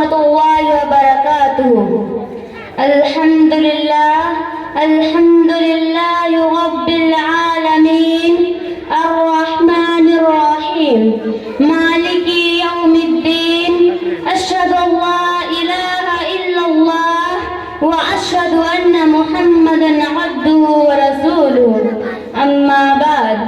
ورحمة الله وبركاته. الحمد لله رب العالمين الرحمن الرحيم مالك يوم الدين. أشهد أن لا إله إلا الله وأشهد أن محمدا عبده ورسوله. أما بعد،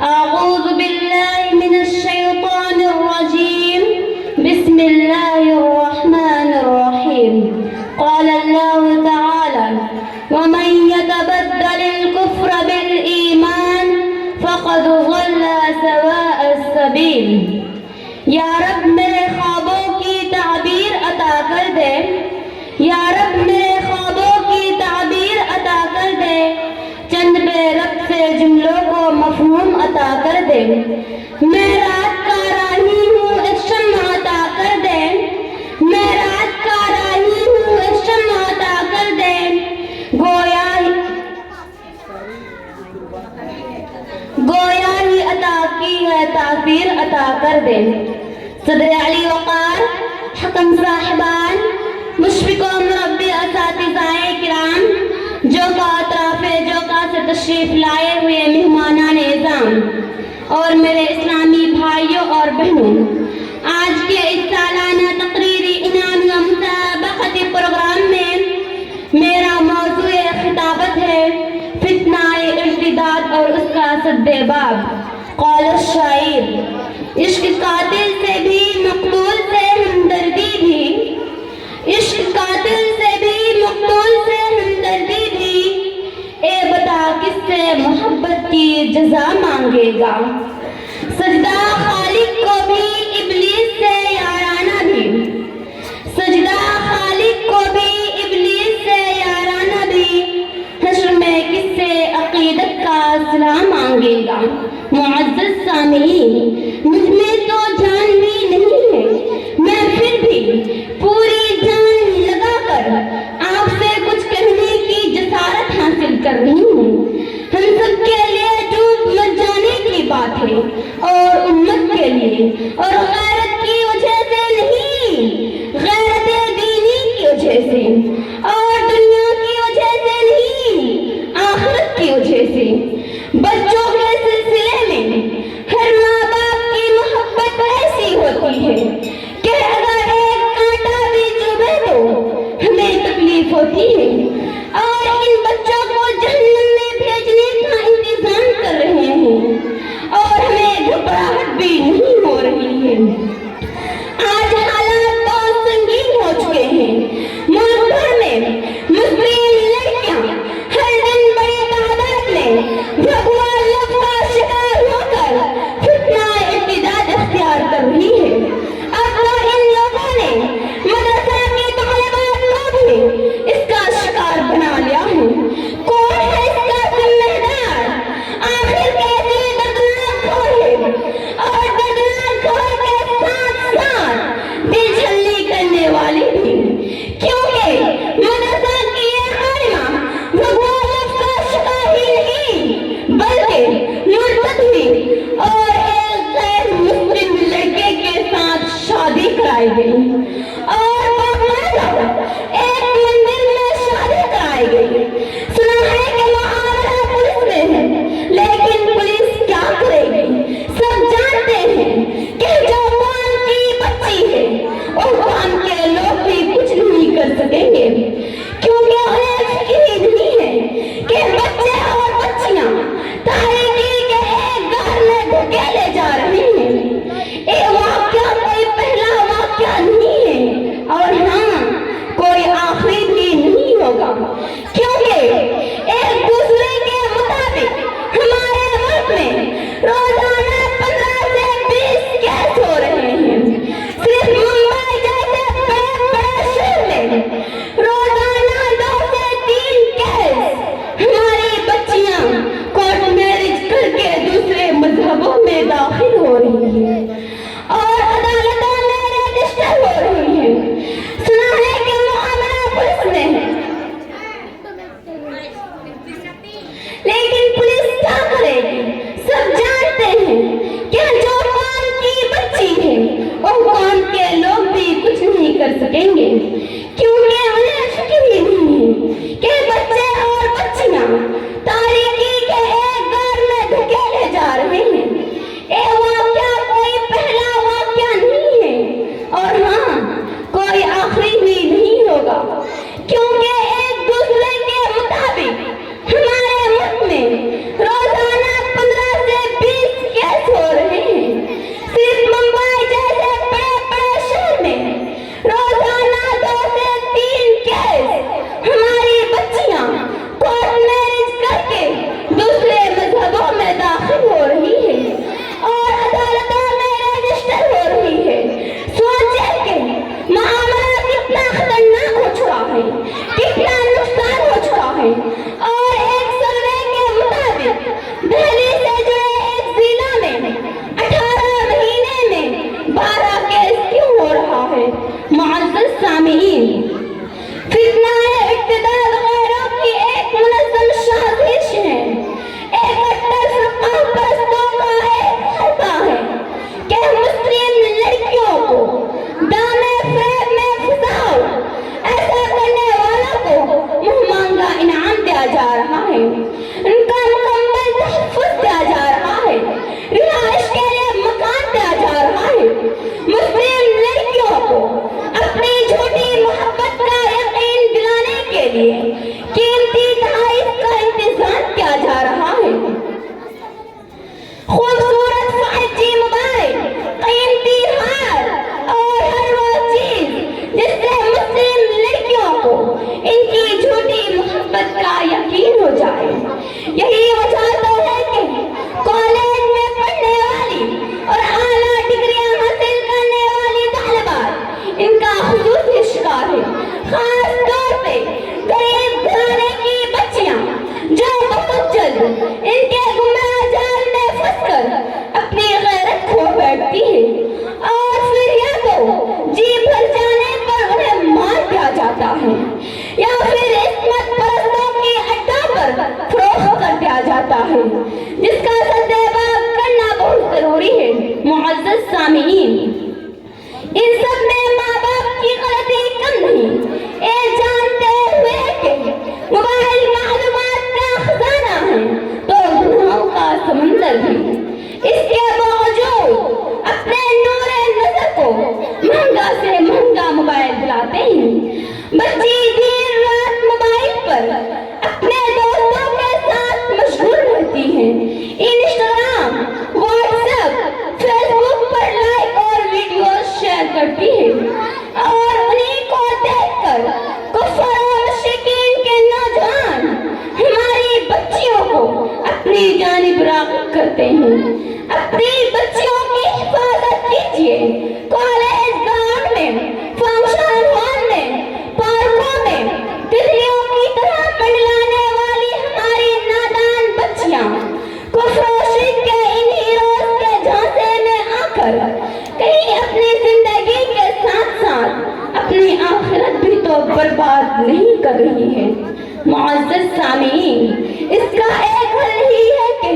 أعوذ بالله من الشيطان الرجيم. بسم الله الرحمن الرحيم. قال الله تعالى: ومن يتبدل الكفر بالإيمان فقد ضل سواء السبيل. یا رب میرے خوابوں کی تعبیر عطا کر دے، یا رب میرے خوابوں کی تعبیر عطا کر دے، چند بے ربط سے جملوں کو مفہوم عطا کر دے. میں رات کا راہی ہوں، ایک شمع عطا کر دے. میں رات کا راہی ہوں، ایک شمع عطا کر دے. گویا ہی عطا کی ہے تاثیر عطا کر دے. صدر علی وقار، حکم صاحبان، مشفق و مربی اساتذہ کرام، جو کا سے تشریف لائے ہوئے مہمانان اعظام اور میرے اسلامی بھائیوں اور بہنوں، آج کے اس سالانہ تقریری انعام و مسابقتی پروگرام میں میرا موضوع خطابت ہے فتنہ ارتداد اور اس کا سدباب. قول الشاعر: عشق قاتل سے بھی مقتول سے ہمدردی بھی، عشق قاتل سے بھی مقتول سے ہمدردی بھی، اے بتا کس سے محبت کی جزا مانگے گا. سجدہ خالق کو بھی ابلیس سے یارانہ بھی، سجدہ خالق کو بھی ابلیس سے یارانہ بھی، حشر میں کس سے عقیدت کا صلہ مانگے گا. معزز سامعین، مجھ میں تو جان بھی نہیں ہے، میں پھر بھی پوری جان لگا کر آپ سے کچھ کہنے کی جسارت حاصل کر رہی ہوں. ہم سب کے لیے ڈوب مر جانے کی بات ہے، اور امت کے لیے، اور غیرت کی وجہ سے نہیں، غیرت دینی کی وجہ سے، اور دنیا کی وجہ سے نہیں، آخرت کی وجہ سے. بچوں کے سلسلے میں ہر ماں باپ کی محبت ایسی ہوتی ہے کہ اگر ایک کانٹا بھی چبھے تو ہمیں تکلیف ہوتی ہے، اور ان بچوں کو جہنم میں بھیجنے کا انتظام کر رہے ہیں، اور ہمیں گھبراہٹ بھی نہیں ہو رہی ہے. آج حالات بہت سنگین ہو چکے ہیں. ملک بھر میں مسلم لڑکیاں ہر دن بڑی تعداد میں بھگوا لفظ کا شکار ہو کر فتنہ ارتداد اختیار کر رہی ہے. اب تو ان لوگوں نے مدرسہ کی طالبات کو بھی اس کا شکار بنا لیا ہے. کون ہے اس کا ذمہ دار؟ آخر کیسی دردناک گھوڑ ہے، اور دردناک گھوڑ کے ساتھ ساتھ دل جھلنی کرنے والی بھی، کیونکہ مدرسہ کی یہ خادمہ بھگوا لفظ کا شکار ہی نہیں بلکہ مرتد ہوئی اور ایک غیر مسلم لڑکے کے ساتھ شادی کرائی گئی، اور باقاعدہ ایک مندر میں شادی کرائی گئی. سنا ہے کہ معاملہ پولیس میں ہے، لیکن پولیس کیا کرے گی؟ سب جانتے ہیں کہ جو قوم کی بچی ہے اور قوم کے لوگ بھی کچھ نہیں کر سکیں گے، کیونکہ انہیں فکر ہی نہیں ہے کہ بچے اور بچیاں تاریکی کے ایک گھر میں دھکیلے جا رہے ہیں. یہ واقعہ کوئی پہلا واقعہ نہیں ہے، اور ہاں، کوئی آخری بھی نہیں ہوگا، کیونکہ ایک دوسرے کے مطابق ہمارے ملک میں روزانہ 15 سے 20 کیس ہو رہے ہیں. صرف ممبئی جیسے بڑے بڑے شہر میں روزانہ معزز سامعین، فتنہ ارتداد غیروں کی ایک منظم سازش ہے، ایک کٹر فرقہ پرستوں کا ایک حلقہ ہے کہ مسلم لڑکیوں کو دامے فریب میں پھنساؤ، ایسا کرنے والوں کو منہ مانگا انعام دیا جا رہا ہے، ان کا مکمل تحفظ دیا جا رہا ہے، رہائش کے لیے مکان دیا جا رہا ہے، مسلم لڑکیوں کو اپنی جھوٹی محبت کا یقین دلانے کے لیے قیمتی تحائف کا انتظام کیا جا رہا ہے۔ خوبصورت 5G موبائل، قیمتی ہار اور ہر وہ چیز جس سے مسلم لڑکیوں کو ان کی جھوٹی محبت کا یقین ہو جائے، یہی وجہ تو ہے کہ کالج میں پڑھنے والی اور اعلیٰ ڈگریاں حاصل کرنے والی طالبات ان کا خصوصی شکار ہے، خاص طور پہ غریب گھرانے کی بچیاں جو بہت جلد ان کے گمراہ جال میں پھنس کر اپنی غیرت کھو بیٹھتی ہے، اور پھر یا تو جی بھر جانے پر انہیں مار دیا جاتا ہے یا پھر عصمت پرستوں کی اڈا پر فروخت کر دیا جاتا ہے، جس کا سدباب کرنا بہت ضروری ہے۔ معزز سامعین، ان سب میں ماں باپ کی غلطی کم نہیں، یہ جانتے ہوئے کہ موبائل معلومات کا خزانہ ہے تو گناہوں کا سمندر بھی، اس کے باوجود اپنے نور نظر کو مہنگا سے مہنگا موبائل دلاتے ہیں، بچی دیر رات موبائل پر اپنے دوستوں کے ساتھ مشغول رہتی ہیں، انسٹاگرام، واٹس ایپ، فیس بک پر لائک اور ویڈیوز شیئر کرتی ہے، اور انہیں کو دیکھ کر کفر و مشرکین کے نوجوان ہماری بچیوں کو اپنی جانب راغب کرتے ہیں۔ اپنی بچیوں کی حفاظت کیجیے، کالج گراؤنڈ میں، فنکشن ہال میں، پارکوں میں تتلیوں کی طرح منڈلانے والی ہماری نادان بچیاں کفر و شرک کے ان ہیروز کے جھانسے میں آ کر کہیں اپنی زندگی کے ساتھ ساتھ اپنی آخرت بھی تو برباد نہیں کر رہی ہے۔ معزز سامعین، اس کا ایک حل ہی ہے کہ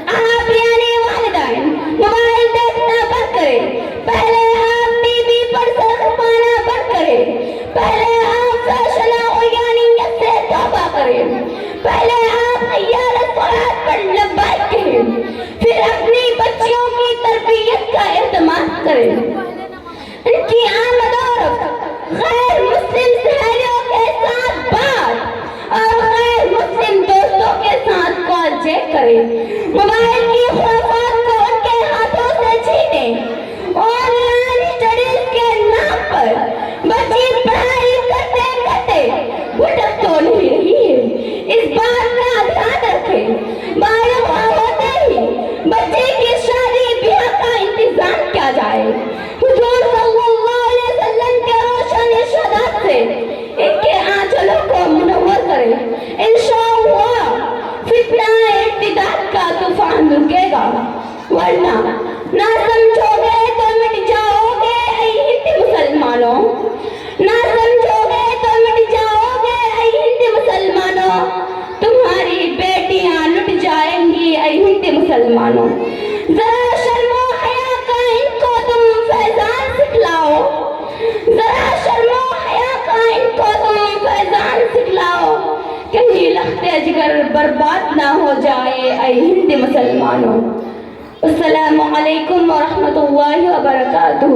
آپ یعنی والدین موبائل دیکھنا بند کریں، پہلے آپ ٹی وی پر سر کھپانا بند کریں، پہلے آپ فیشن عریانیت سے توبہ کریں، پہلے آپ عیال الصلاۃ پر لبیک کہیں، پھر اپنی بچیوں کی تربیت کا اہتمام کریں، ان کی آمد و رفت غیر مسلم سہیلیوں کے ساتھ بات اور غیر مسلم دوستوں کے ساتھ کال چیک کریں، موبائل کی خرافات کو ان کے ہاتھوں سے چھینیں، آن لائن اسٹڈیز کے نام پر بچی پڑھائی کرتے کرتے بھٹک تو نہیں رہی ہے، اس بات کا دھیان رکھیں، بالغ ہوتے ہی بچے کی شادی بیاہ کا انتظام کیا جائے، حضور صلی اللہ علیہ وسلم کے روشن ارشادات سے ان کے آنچلوں کو منور کریں، انشاءاللہ فتنہ ارتداد کا طوفان رکے گا، ورنہ نہ سمجھو گے تو مٹ جاؤ گے اے ہند مسلمانوں، نہ سمجھو گے تو مٹ جاؤ گے اے ہند مسلمانوں، تمہاری بیٹیاں لٹ جائیں گی اے ہند مسلمانوں، ذرا شرم و حیا کا ان کو تم فیضان سکھلاؤ، ذرا شرم و حیا کا ان کو تم فیضان سکھلاؤ، کہیں لخت جگر برباد نہ ہو جائے اے ہند مسلمانوں۔ السلام علیکم ورحمۃ اللہ وبرکاتہ۔